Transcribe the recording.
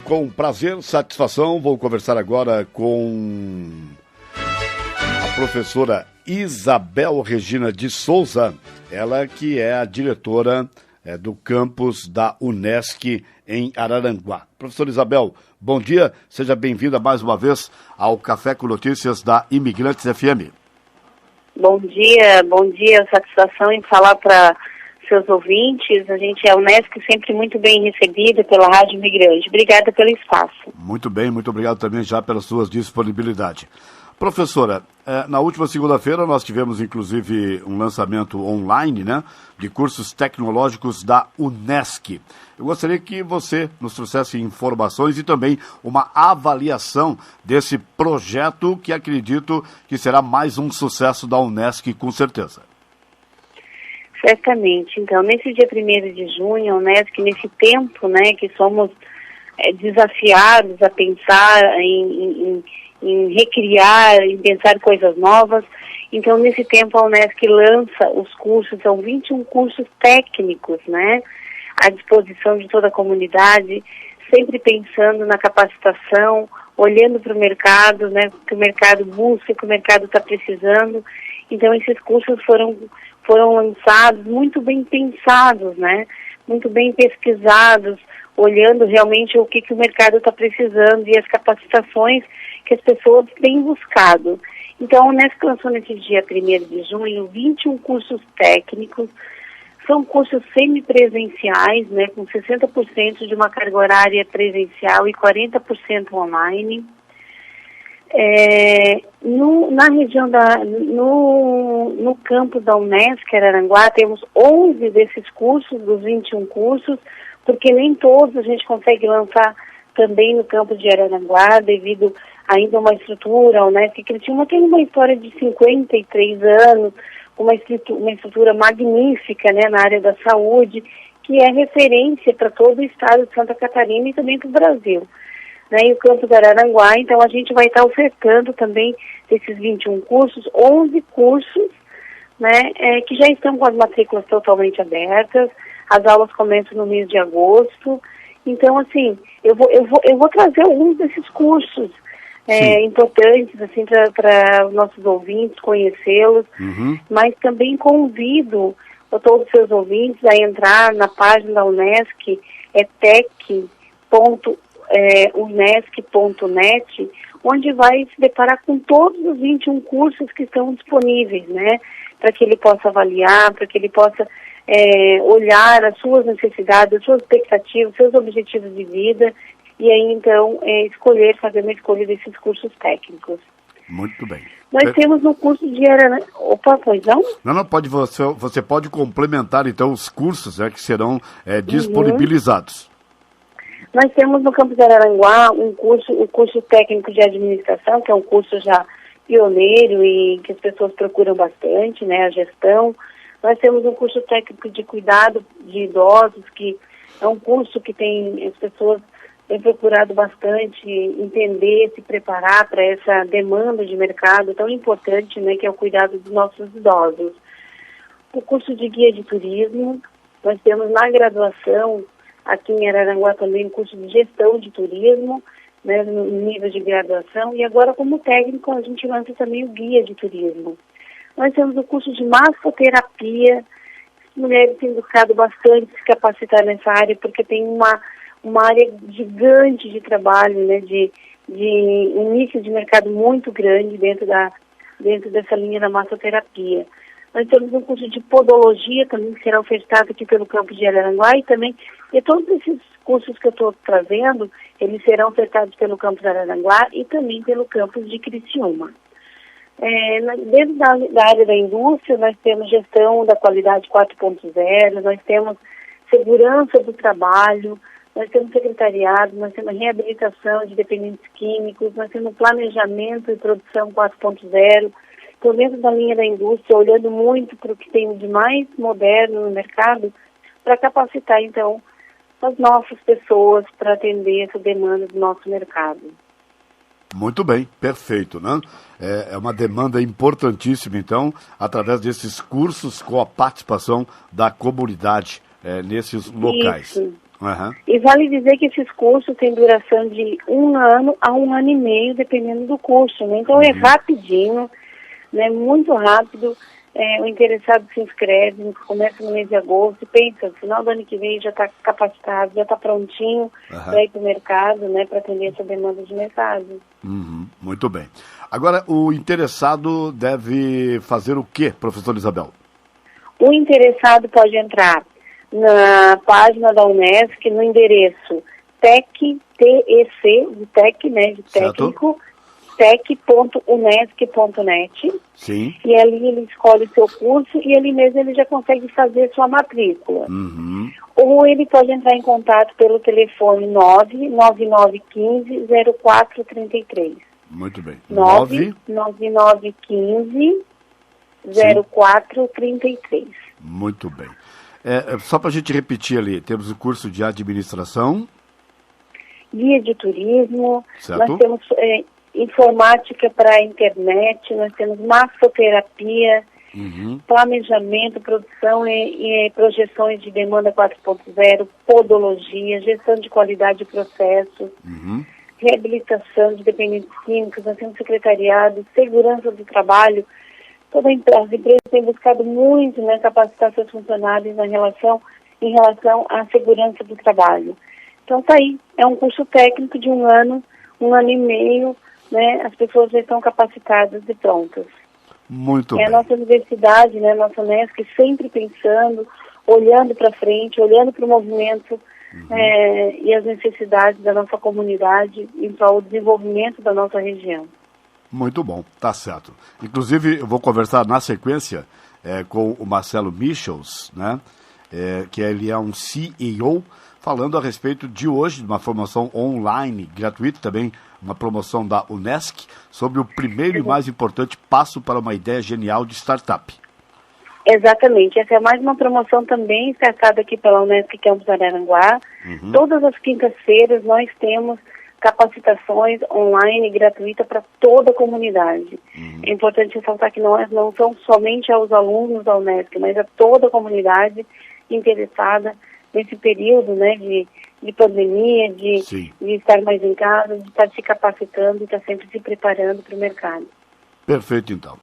Com prazer, satisfação, vou conversar agora com a professora Isabel Regina de Souza, ela que é a diretora do campus da Unesc em Araranguá. Professora Isabel, bom dia, seja bem-vinda mais uma vez ao Café com Notícias da Imigrantes FM. Bom dia, satisfação em falar para seus ouvintes. A gente é a Unesc sempre muito bem recebida pela Rádio Imigrante. Obrigada pelo espaço. Muito bem, muito obrigado também já pelas suas disponibilidade. Professora, na última segunda-feira nós tivemos inclusive um lançamento online, de cursos tecnológicos da Unesc. Eu gostaria que você nos trouxesse informações e também uma avaliação desse projeto que acredito que será mais um sucesso da Unesc, com certeza. Certamente. Então, nesse dia 1º de junho, a Unesc, nesse tempo, que somos desafiados a pensar em recriar, em pensar coisas novas. Então, nesse tempo, a Unesc lança os cursos, são 21 cursos técnicos, à disposição de toda a comunidade, sempre pensando na capacitação, olhando para o mercado, que o mercado busca, que o mercado está precisando. Então, esses cursos foram lançados muito bem pensados, muito bem pesquisados, olhando realmente o que o mercado está precisando e as capacitações que as pessoas têm buscado. Então, a Unesc lançou nesse dia 1º de junho 21 cursos técnicos. São cursos semipresenciais, com 60% de uma carga horária presencial e 40% online. Na região no campus da Unesc, Araranguá, temos 11 desses cursos, dos 21 cursos, porque nem todos a gente consegue lançar também no campus de Araranguá, devido ainda a uma estrutura. A Unesc Criciúma tem uma história de 53 anos, uma estrutura magnífica, na área da saúde, que é referência para todo o estado de Santa Catarina e também para o Brasil. E o campus de Araranguá, então a gente vai estar ofertando também desses 21 cursos, 11 cursos, que já estão com as matrículas totalmente abertas. As aulas começam no mês de agosto. Então, assim, eu vou trazer alguns desses cursos importantes, assim, para os nossos ouvintes conhecê-los, mas também convido a todos os seus ouvintes a entrar na página da Unesc, tec.unesc.net, onde vai se deparar com todos os 21 cursos que estão disponíveis, para que ele possa avaliar, para que ele possa olhar as suas necessidades, as suas expectativas, seus objetivos de vida, e aí então fazer uma escolha desses cursos técnicos. Muito bem. Nós temos no curso de Araranguá... Opa, pois não? Não, você pode complementar então os cursos que serão disponibilizados. Nós temos no campus de Araranguá o curso técnico de administração, que é um curso já pioneiro e que as pessoas procuram bastante, a gestão. Nós temos um curso técnico de cuidado de idosos, que é um curso que as pessoas têm procurado bastante entender, se preparar para essa demanda de mercado tão importante, que é o cuidado dos nossos idosos. O curso de guia de turismo, nós temos na graduação, aqui em Araranguá também, um curso de gestão de turismo, no nível de graduação, e agora como técnico a gente lança também o guia de turismo. Nós temos o curso de massoterapia. As mulheres têm buscado bastante se capacitar nessa área, porque tem uma área gigante de trabalho, de início de mercado muito grande dentro dessa linha da massoterapia. Nós temos um curso de podologia também, que será ofertado aqui pelo campus de Araranguá, e todos esses cursos que eu estou trazendo, eles serão ofertados pelo campus de Araranguá e também pelo campus de Criciúma. Dentro da área da indústria, nós temos gestão da qualidade 4.0, nós temos segurança do trabalho, nós temos secretariado, nós temos reabilitação de dependentes químicos, nós temos planejamento e produção 4.0. Então, dentro da linha da indústria, olhando muito para o que tem de mais moderno no mercado, para capacitar, então, as nossas pessoas para atender essa demanda do nosso mercado. Muito bem, perfeito, É uma demanda importantíssima, então, através desses cursos com a participação da comunidade nesses locais. Isso. Uhum. E vale dizer que esses cursos têm duração de 1 ano a 1 ano e meio, dependendo do curso, né? Então é rapidinho, né? Muito rápido. O interessado se inscreve, começa no mês de agosto, e pensa, no final do ano que vem já está capacitado, já está prontinho para ir para o mercado, né? Para atender essa demanda de mercado. Muito bem. Agora, o interessado deve fazer o quê, professora Isabel? O interessado pode entrar na página da Unesc, no endereço TEC, T-E-C, de TEC, né, de técnico, tec.unesc.net. Sim. E ali ele escolhe o seu curso e ali mesmo ele já consegue fazer sua matrícula. Ou ele pode entrar em contato pelo telefone 99915-0433. Muito bem. 99915-0433. Muito bem. Só para a gente repetir ali, temos o curso de administração. Guia de turismo. Certo. Nós temos informática para a internet, nós temos massoterapia, planejamento, produção e projeções de demanda 4.0, podologia, gestão de qualidade de processos, reabilitação de dependentes químicos, nós temos secretariado, segurança do trabalho. Todas as empresas têm buscado muito, né, capacitar seus funcionários em relação à segurança do trabalho. Então tá aí, é um curso técnico de 1 ano e meio, né, as pessoas já estão capacitadas e prontas. Muito bem. A nossa universidade, né, a nossa Unesc, sempre pensando, olhando para frente, olhando para o movimento e as necessidades da nossa comunidade e para o desenvolvimento da nossa região. Muito bom, tá certo. Inclusive, eu vou conversar na sequência com o Marcelo Michels, né, que ele é um CEO, falando a respeito de hoje, de uma formação online, gratuita também, uma promoção da Unesc, sobre o primeiro e mais importante passo para uma ideia genial de startup. Exatamente, essa é mais uma promoção também startada aqui pela Unesc Campus Araranguá. Todas as quintas-feiras nós temos capacitações online gratuitas para toda a comunidade. É importante ressaltar que não são somente aos alunos da Unesc, mas a toda a comunidade interessada nesse período, né, de pandemia, de estar mais em casa, de estar se capacitando e estar sempre se preparando para o mercado. Perfeito, então.